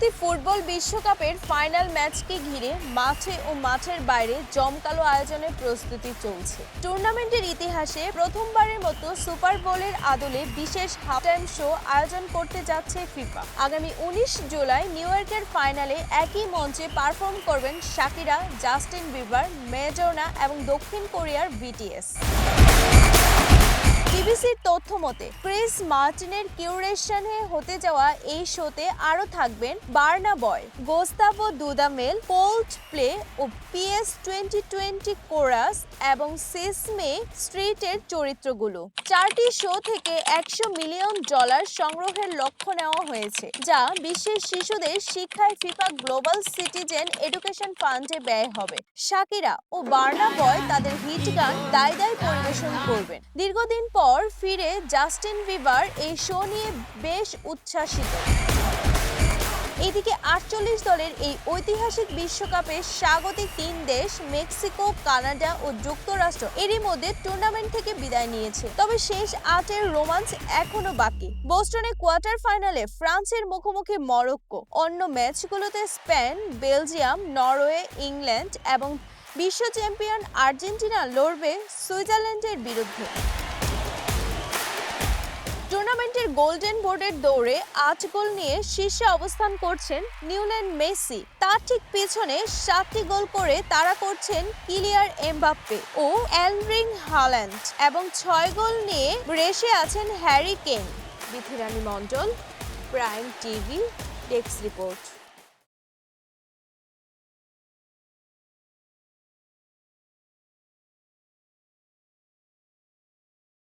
BBC football বিশ্বকাপের final ম্যাচকে ঘিরে মাঠে ও মাঠের বাইরে জমকালো আয়োজনের প্রস্তুতি চলছে। টুর্নামেন্টের ইতিহাসে প্রথমবারের মতো সুপার বোলের আদলে বিশেষ হাফ টাইম শো আয়োজন করতে যাচ্ছে ফিফা। আগামী 19 জুলাই নিউ ইয়র্কের ফাইনালে একই মঞ্চে পারফর্ম করবেন শাকিরা, জাস্টিন বিবার, ম্যাডোনা এবং দক্ষিণ কোরিয়ার বিটিএস। বিবিসির তথ্য মতে ক্রিস মার্টিনের কিউরেশনে হতে যাওয়া এই শোতে আরও থাকবেন বার্না বয়, গোস্তাভো দুদামেল, কোল্ড প্লে ও পিএস 2020 কোরাস এবং সেসমে স্ট্রিটের চরিত্রগুলো। 4টি শো থেকে $100 মিলিয়ন সংগ্রহের লক্ষ্য নেওয়া হয়েছে, যা বিশ্বের শিশুদের শিক্ষায় ফিফা গ্লোবাল সিটিজেন এডুকেশন ফান্ডে ব্যয় হবে। শাকিরা ও বার্না বয় তাদের হিট গান দায় পরিবেশন করবেন। দীর্ঘদিন পর ফিরে জাস্টিন বিবার এই শো নিয়ে বেশ উচ্ছ্বাসিত। এদিকে 48 দলের এই ঐতিহাসিক বিশ্বকাপে স্বাগতিক 3 দেশ মেক্সিকো, কানাডা ও যুক্তরাষ্ট্র এরই মধ্যে টুর্নামেন্ট থেকে বিদায় নিয়েছে। তবে শেষ 8-এর রোমাঞ্চ এখনো বাকি। বোস্টনে কোয়ার্টার ফাইনালে ফ্রান্সের মুখোমুখি মরক্কো। অন্য ম্যাচগুলোতে স্পেন, বেলজিয়াম, নরওয়ে, ইংল্যান্ড এবং বিশ্ব চ্যাম্পিয়ন আর্জেন্টিনা লড়বে সুইজারল্যান্ডের বিরুদ্ধে। টুর্নামেন্টের গোল্ডেন বোর্ডের দৌড়ে 8 গোল নিয়ে শীর্ষে অবস্থান করছেন লিওনেল মেসি। তার ঠিক পিছনে 7টি গোল করে তাড়া করছেন কিলিয়ান এমবাপ্পে ও এরলিং হাল্যান্ড এবং 6 গোল নিয়ে রেসে আছেন হ্যারি কেন। বিথিরানী মণ্ডল, প্রাইম টিভি, ডেস্ক রিপোর্ট।